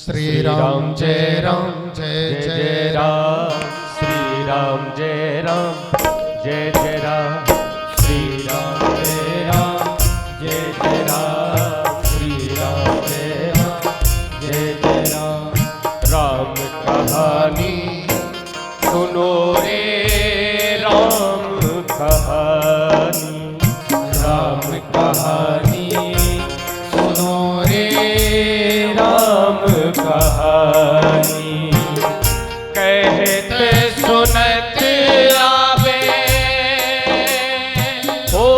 श्री राम जय जय राम, श्री राम जय जय राम, श्री राम जय राम, जय राम, श्री राम जय जय राम। राम कहानी सुनो रे, राम कहानी, राम कहानी सुनो रे, राम कहानी। कहते सुनत आवे हो,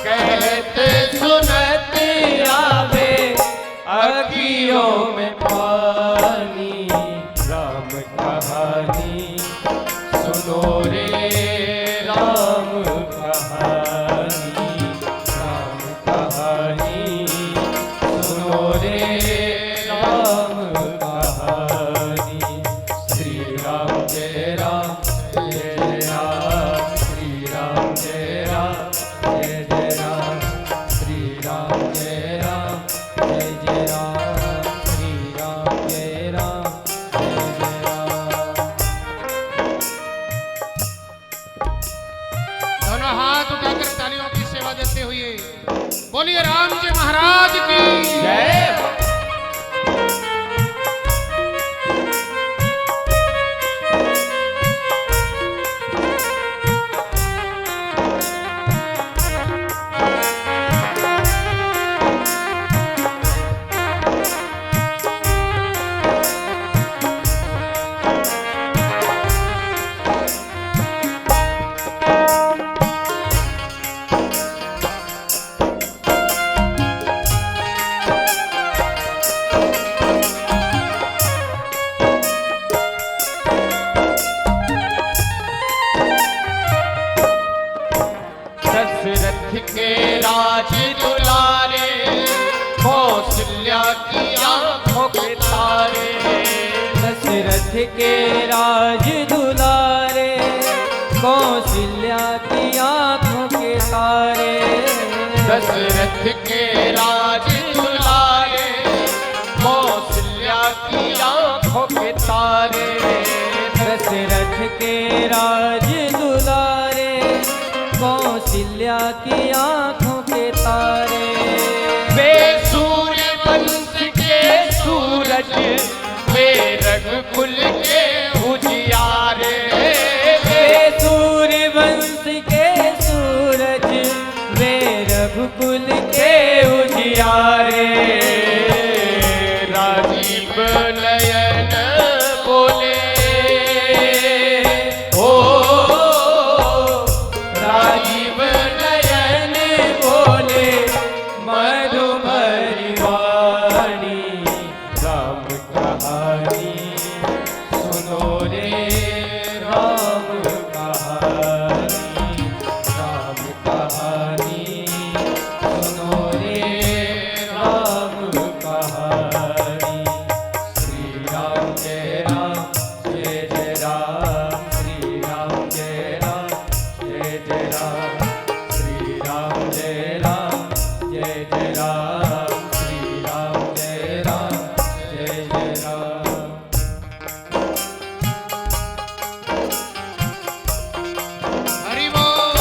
कहते सुनत आवे अखियों में पानी। राम कहानी सुनो रे, राम कहानी, राम कहानी सुनो रे, राम कहानी। श्री राम जय राम, जय राम, श्री राम जय राम, जय राम, श्री राम जय राम, जय राम, श्री राम जय राम, जय राम। दोनों हाथ उठाकर तालियों की सेवा देते हुए बोलिए राम जी महाराज की जय। दशरथ के राज दुलारे, कौशल्या की आंखों के तारे। दशरथ के राज दुलारे, कौशल्या की आंखों के तारे। दशरथ के राज दुलारे, कौशल्या की आंखों के तारे। दशरथ के राज दुलारे, कौशल्या की आंखों के तारे। वे सूर्य वंश के सूरज, वे रघुकुल के उजियारे। वे सूर्य वंश के सूरज, वे रघुकुल के उजियारे। राजीव नयन बोले ओ, राजीव नयन बोले मधुमरी वाणी। राम कहानी सुनो रे, राम कहानी, राम कहानी सुनो रे, राम कहानी। श्री राम जय राम, जय राम, श्री राम जय राम, जय राम, श्री राम जय राम, जय राम, श्री राम जय राम, जय राम। हरि बोल।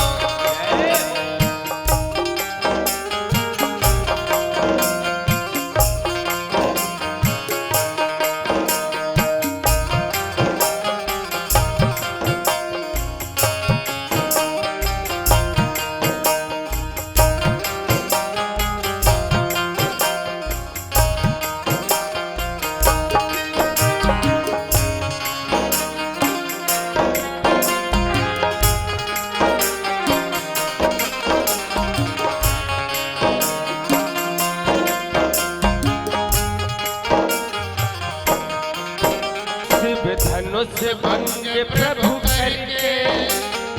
शिव धनुष भंग प्रभु करके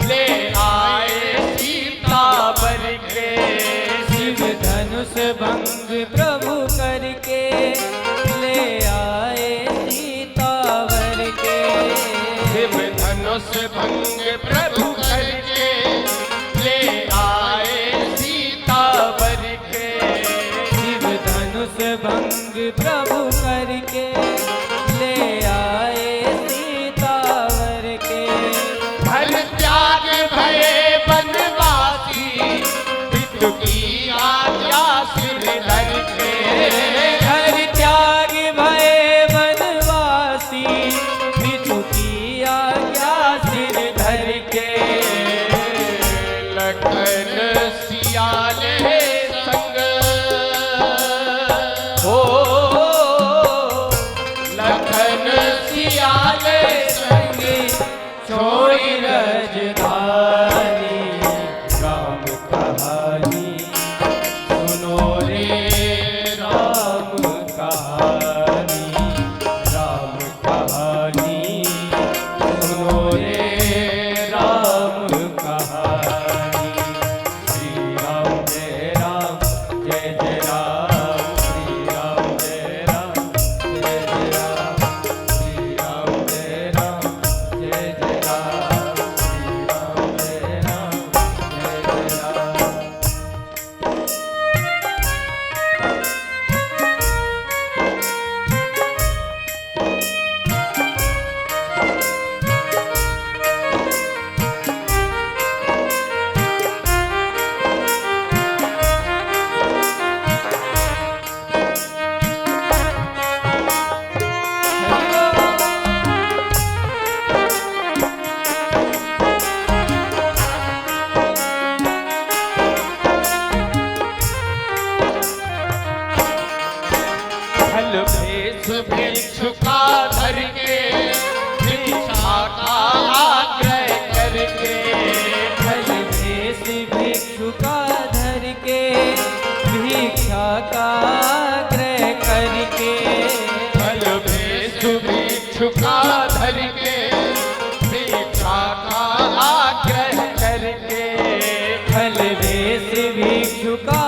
ले आए सीता बर के। शिव धनुष भंग प्रभु करके ले आए सीतावर के। शिव धनुष भंग प्रभु करके ले आए सीता बर के। शिव धनुष भंग प्रभु करके ले आए सीतावर के। धन त्याग भये बनवासी पितु की आज्ञा सिर धर के। घर त्याग भये वनवासी पितु की आज्ञा सिर धर के। लखन सियाले संग हो लखन सियाले संग छोड़ी रजधानी राम कहानी सुनो रे राम कहानी। राम कहानी सुनो रे राम कहानी। श्री राम जय राम जय जय राम। श्री राम जय राम जय जय राम। श्री राम जय राम जय जय राम। श्री राम जय राम जय जय राम। फल भेष भिक्षु का धर के भिक्षा का आग्रह करके। फल भेष भिक्षु का धर के भिक्षा का आग्रह करके। फल भेष भिक्षु का धर के भिक्षा का आग्रह करके। फल भेष भिक्षु का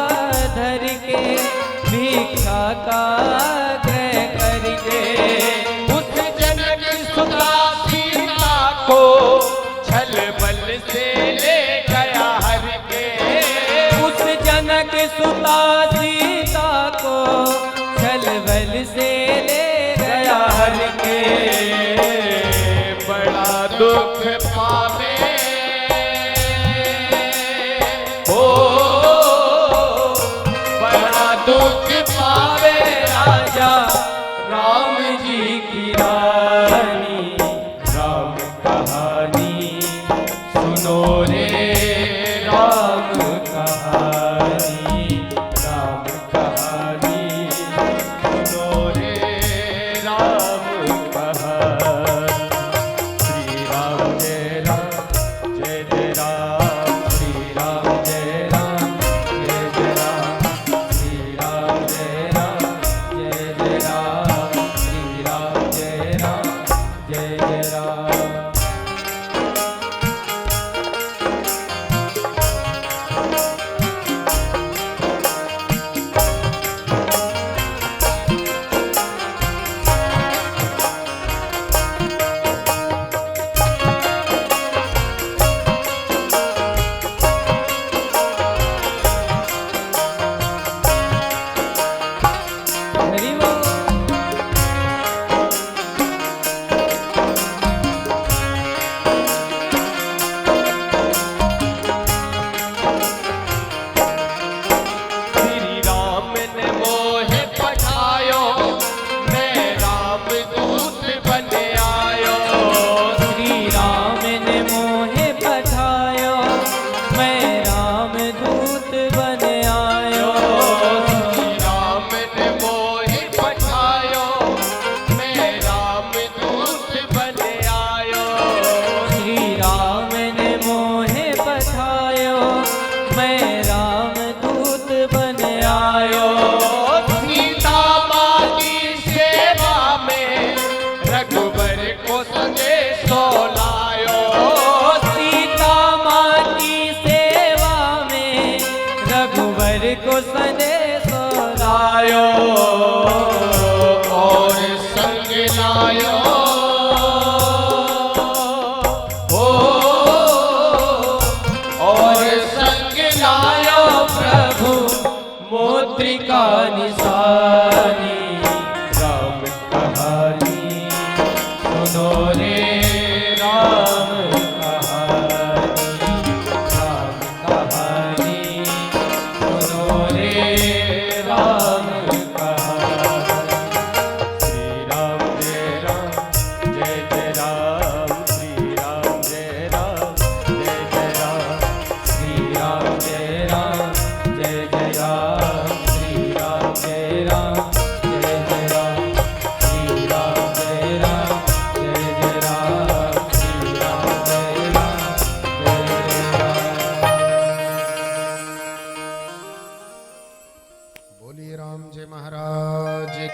धर के भिक्षा का आग्रह करके। उस जनक सुता सीता को छल बल से ले गया हर के। उस जनक सुता सीता को छल बल से ले गया हर के। बड़ा दुख पावे हो बड़ा दुख पावे राजा राम जी की रानी। राम कहानी सुनो रे राम कहानी। राम कहानी सुनो रे राम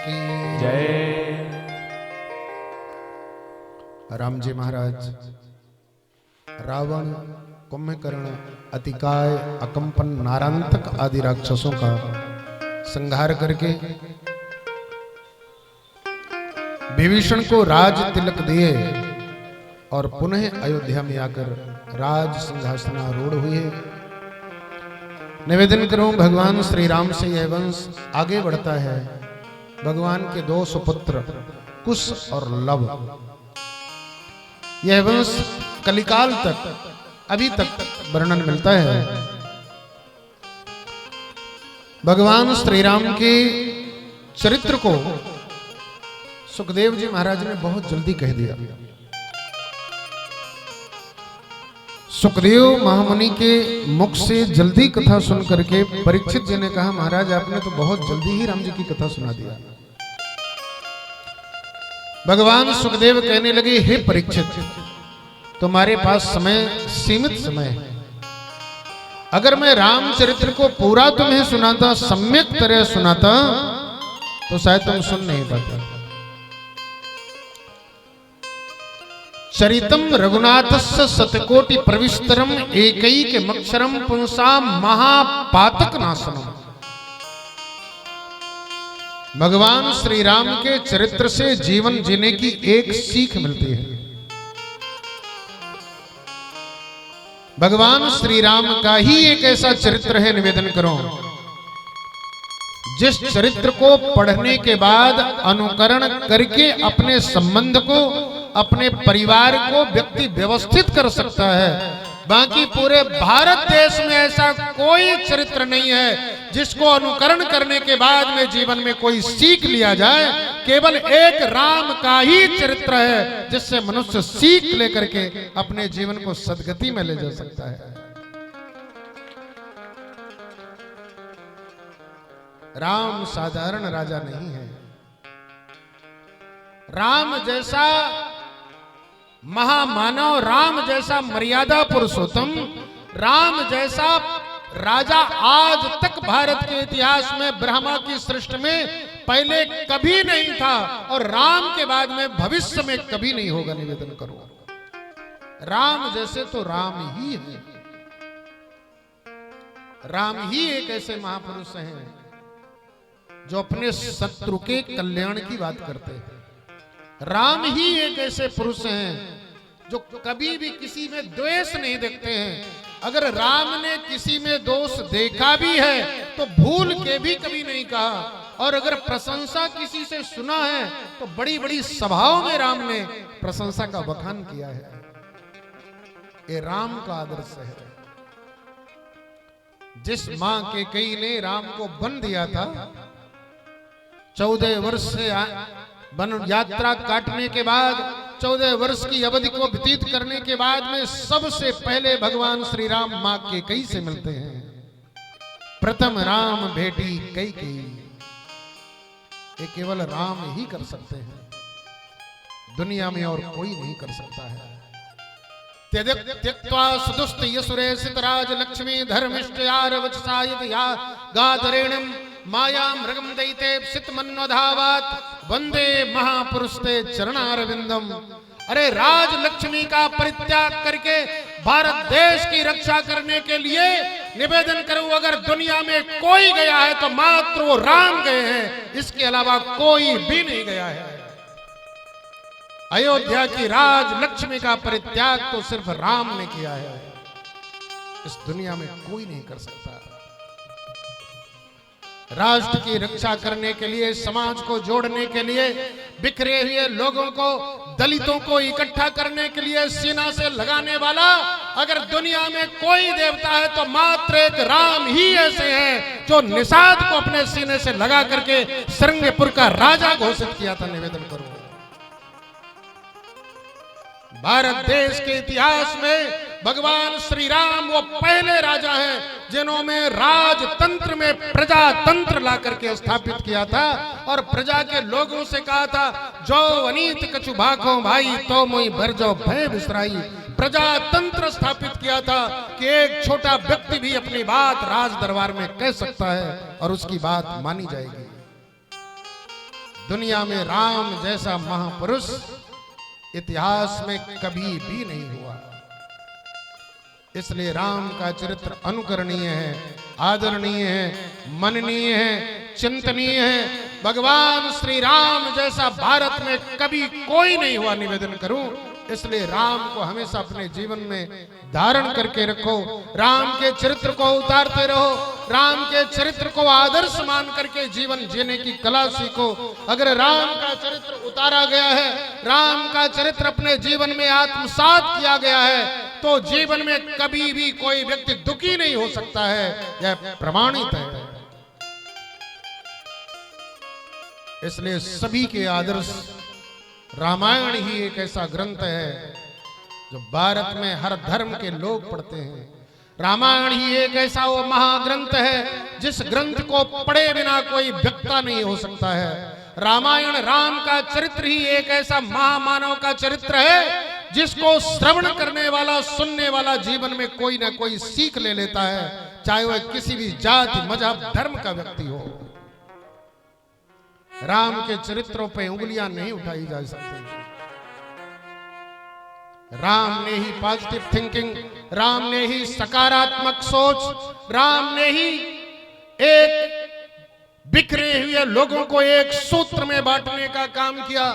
की जय। राम जी महाराज रावण, कुंभकर्ण, अतिकाय, अकंपन, नारांतक आदि राक्षसों का संहार करके विभीषण को राज तिलक दिए और पुनः अयोध्या में आकर राज सिंहासनारूढ़ हुए। निवेदन करूं भगवान श्री राम से यह वंश आगे बढ़ता है। भगवान के दो सुपुत्र कुश और लव, यह वंश कलिकाल तक अभी तक वर्णन मिलता है। भगवान श्री राम के चरित्र को सुखदेव जी महाराज ने बहुत जल्दी कह दिया। सुखदेव महामुनि के मुख से जल्दी कथा सुन करके परीक्षित जी ने कहा, महाराज आपने तो बहुत जल्दी ही राम जी की कथा सुना दिया। भगवान सुखदेव कहने लगे, हे परीक्षित, तुम्हारे पास समय सीमित समय है। अगर मैं रामचरित्र को पूरा तुम्हें सुनाता, सम्यक तरह सुनाता, तो शायद तुम सुन नहीं पाते। चरितम रघुनाथस्य शतकोटि प्रविस्तरम एकैकमक्षरम पुंसाम महापातक नाशनम। भगवान श्री राम के चरित्र से जीवन जीने की एक सीख मिलती है। भगवान श्री राम का ही एक ऐसा चरित्र है, निवेदन करो, जिस चरित्र को पढ़ने के बाद अनुकरण करके अपने संबंध को, अपने परिवार को व्यक्ति व्यवस्थित कर सकता है। बाकी पूरे भारत देश में ऐसा कोई चरित्र नहीं है जिसको अनुकरण करने के बाद में जीवन में कोई सीख लिया जाए। केवल एक राम का ही चरित्र है जिससे मनुष्य सीख लेकर के अपने जीवन को सदगति में ले जा सकता है। राम साधारण राजा नहीं है। राम जैसा महामानव, राम जैसा मर्यादा पुरुषोत्तम, राम जैसा राजा आज तक भारत के इतिहास में, ब्रह्मा की सृष्टि में पहले कभी नहीं था और राम के बाद में भविष्य में कभी नहीं होगा। निवेदन करो, राम जैसे तो राम ही है। राम ही एक ऐसे महापुरुष हैं जो अपने शत्रु के कल्याण की बात करते हैं। राम ही एक ऐसे पुरुष हैं जो कभी भी किसी में द्वेष नहीं देखते हैं। अगर राम ने किसी में दोष देखा भी है तो भूल के भी कभी नहीं कहा, और अगर प्रशंसा किसी से सुना है तो बड़ी बड़ी सभाओं में राम ने प्रशंसा का बखान किया है। ये राम का आदर्श है। जिस मां के कई ने राम को वन दिया था, 14 वर्ष से वन यात्रा काटने के बाद, 14 वर्ष की अवधि को व्यतीत करने के बाद में सबसे पहले भगवान श्री राम मां के कई से मिलते हैं। प्रथम राम भेटी कई कई, ये केवल राम ही कर सकते हैं, दुनिया में और कोई नहीं कर सकता है। त्यक्त्वा सुदुष्ट यसुरेसित राज लक्ष्मी धर्मिष्ठ यार वचसायत या गाधरेणम माया मृगम दैते सित मन्वधावात वंदे महापुरुषते चरणारविंदम। अरे राज लक्ष्मी का परित्याग करके भारत देश की रक्षा करने के लिए निवेदन करूं, अगर दुनिया में कोई गया है तो मात्र वो राम गए हैं, इसके अलावा कोई भी नहीं गया है। अयोध्या की राज लक्ष्मी का परित्याग तो सिर्फ राम ने किया है, इस दुनिया में कोई नहीं कर सकता। राष्ट्र की रक्षा करने के लिए, समाज को जोड़ने के लिए, बिखरे हुए लोगों को, दलितों को इकट्ठा करने के लिए सीना से लगाने वाला अगर दुनिया में कोई देवता है तो मात्र एक राम ही ऐसे हैं जो निषाद को अपने सीने से लगा करके श्रृंगपुर का राजा घोषित किया था। निवेदन करूं, भारत देश के इतिहास में भगवान श्री राम वो पहले राजा हैं जिन्होंने राजतंत्र में प्रजातंत्र ला करके स्थापित किया था और प्रजा के लोगों से कहा था, जो अनीत कछु भाखो भाई तो मोई भर जो भय बिसराई। प्रजातंत्र स्थापित किया था कि एक छोटा व्यक्ति भी अपनी बात राज दरबार में कह सकता है और उसकी बात मानी जाएगी। दुनिया में राम जैसा महापुरुष इतिहास में कभी भी नहीं हुआ। इसलिए राम का चरित्र अनुकरणीय है, आदरणीय है, मननीय है, चिंतनीय है। भगवान श्री राम जैसा भारत में कभी कोई नहीं हुआ, निवेदन करूं। इसलिए राम को हमेशा अपने जीवन में धारण करके रखो, राम के चरित्र को उतारते रहो, राम के चरित्र को आदर्श मान करके जीवन जीने की कला सीखो। अगर राम का चरित्र उतारा गया है, राम का चरित्र अपने जीवन में आत्मसात किया गया है, तो जीवन में कभी भी कोई व्यक्ति दुखी नहीं हो सकता है, यह प्रमाणित है। इसलिए सभी के आदर्श रामायण ही एक ऐसा ग्रंथ है जो भारत में हर धर्म के लोग पढ़ते हैं। रामायण ही एक ऐसा वो महाग्रंथ है जिस ग्रंथ को पढ़े बिना कोई व्यक्ता नहीं हो सकता है। रामायण राम का चरित्र ही एक ऐसा महामानव का चरित्र है जिसको श्रवण करने वाला, सुनने वाला जीवन में कोई ना कोई सीख ले लेता है, चाहे वह किसी भी जाति, मजहब, धर्म का व्यक्ति हो। राम के चरित्रों पे उंगलियां नहीं उठाई जा सकती। राम ने ही पॉजिटिव थिंकिंग, राम ने ही सकारात्मक सोच, राम ने ही एक बिखरे हुए लोगों को एक सूत्र में बांटने का काम किया,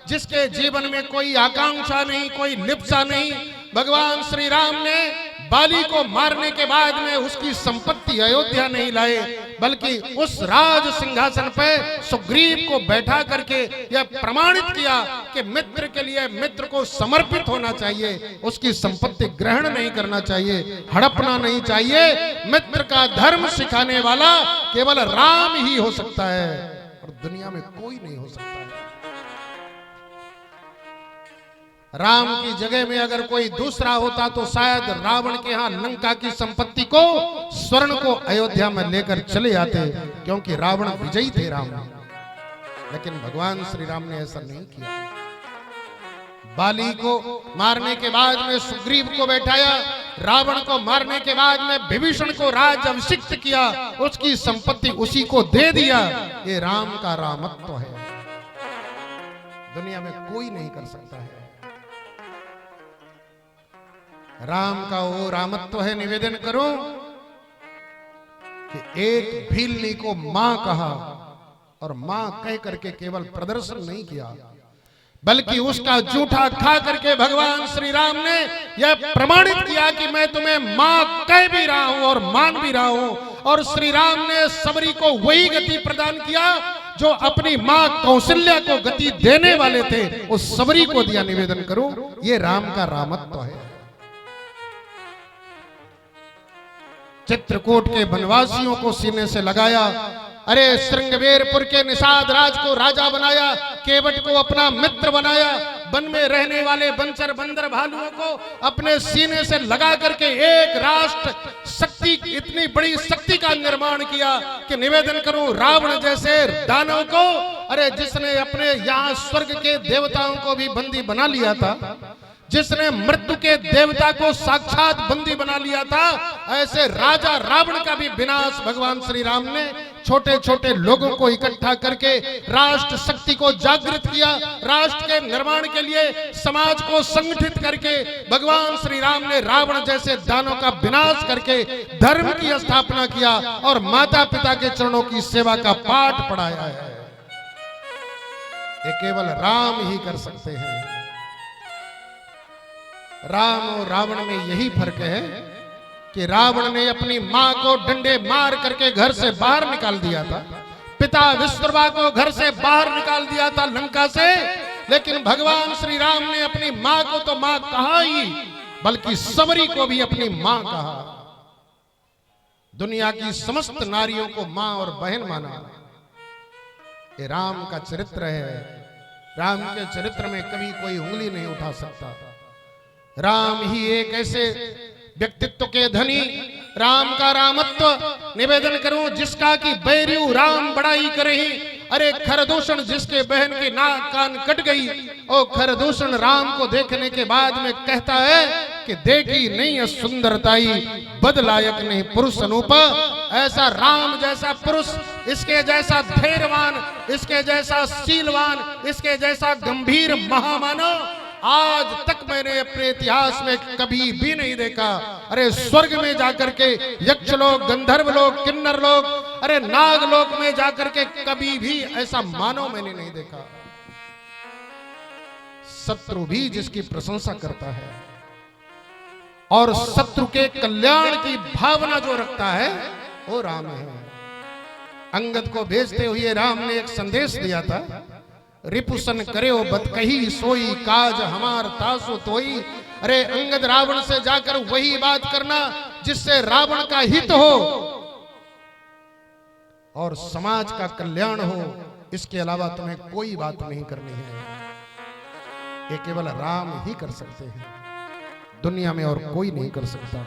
जिसके जीवन में कोई आकांक्षा नहीं, कोई लिप्सा नहीं। भगवान श्री राम ने बाली को मारने के बाद में उसकी संपत्ति अयोध्या नहीं लाए, बल्कि उस राज सिंहासन पे सुग्रीव को बैठा करके यह प्रमाणित किया कि मित्र के लिए मित्र को समर्पित होना चाहिए, उसकी संपत्ति ग्रहण नहीं करना चाहिए, हड़पना नहीं चाहिए। मित्र का धर्म सिखाने वाला केवल राम ही हो सकता है और दुनिया में कोई नहीं हो सकता है। राम की जगह में अगर कोई दूसरा होता तो शायद रावण के यहां लंका की संपत्ति को, स्वर्ण को अयोध्या में लेकर चले आते, क्योंकि रावण विजयी थे राम। लेकिन भगवान श्री राम ने ऐसा नहीं किया। बाली को मारने के बाद में सुग्रीव को बैठाया, रावण को मारने के बाद में विभीषण को राज अभिषिक्त किया, उसकी संपत्ति उसी को दे दिया। ये राम का रामत्व है, दुनिया में कोई नहीं कर सकता है। राम का वो रामत्व है, निवेदन करो कि एक भीलनी को मां कहा और मां कह करके केवल प्रदर्शन नहीं किया, बल्कि उसका जूठा खा करके भगवान श्री राम ने यह प्रमाणित किया कि मैं तुम्हें मां कह भी रहा हूं और मान भी रहा हूं। और श्री राम ने सबरी को वही गति प्रदान किया जो अपनी मां कौशल्या को गति देने वाले थे, उस सबरी को दिया। निवेदन करूं, ये राम का रामत्व है। चित्रकूट के वनवासियों को सीने से लगाया, अरे श्रृंगवेरपुर के निषाद राज को राजा बनाया, केवट को अपना मित्र बनाया, वन में रहने वाले बंचर बंदर भालुओं को अपने सीने से लगा करके एक राष्ट्र शक्ति, इतनी बड़ी शक्ति का निर्माण किया कि निवेदन करूं, रावण जैसे दानव को, अरे जिसने अपने यहाँ स्वर्ग के देवताओं को भी बंदी बना लिया था, जिसने मृत्यु के देवता को साक्षात बंदी बना लिया था, ऐसे राजा रावण का भी विनाश भगवान श्री राम ने छोटे छोटे लोगों को इकट्ठा करके राष्ट्र शक्ति को जागृत किया। राष्ट्र के निर्माण के लिए समाज को संगठित करके भगवान श्री राम ने रावण जैसे दानों का विनाश करके धर्म की स्थापना किया और माता पिता के चरणों की सेवा का पाठ पढ़ाया है। ये केवल राम ही कर सकते हैं। राम और रावण में यही फर्क है कि रावण ने अपनी मां को डंडे मार करके घर से बाहर निकाल दिया था, पिता विश्वकर्मा को घर से बाहर निकाल दिया था लंका से, लेकिन भगवान श्री राम ने अपनी मां को तो मां कहा ही, बल्कि सबरी को भी अपनी मां कहा। दुनिया की समस्त नारियों को मां और बहन माना। ये राम का चरित्र है। राम के चरित्र में कभी कोई उंगली नहीं उठा सकता। राम ही एक ऐसे व्यक्तित्व के धनी, राम का रामत्व निवेदन करूं जिसका कि बैरियू राम बड़ाई करही, अरे खरदूषण जिसके बहन की नाक कान कट गई, ओ खरदूषण राम को देखने के बाद में कहता है कि देखी नहीं सुंदरताई, बद लायक नहीं पुरुष अनूपा, ऐसा राम जैसा पुरुष, इसके जैसा धैर्यवान, इसके जैसा शीलवान, इसके जैसा गंभीर महामानव आज तक मैंने अपने इतिहास में कभी भी नहीं देखा। अरे स्वर्ग में जाकर के यक्ष लोग, गंधर्व लोग, किन्नर लोग, अरे नाग लोक में जाकर के कभी भी ऐसा मानव मैंने नहीं देखा। शत्रु भी जिसकी प्रशंसा करता है और शत्रु के कल्याण की भावना जो रखता है वो राम है। अंगद को भेजते हुए राम ने एक संदेश दिया था, रिपुसन करे बत कही सोई, काज हमार तासु तोई। अरे अंगद, रावण से जाकर वही बात करना जिससे रावण का हित हो और समाज का कल्याण हो, इसके अलावा तुम्हें कोई बात नहीं करनी है। ये केवल राम ही कर सकते हैं, दुनिया में और कोई नहीं कर सकता।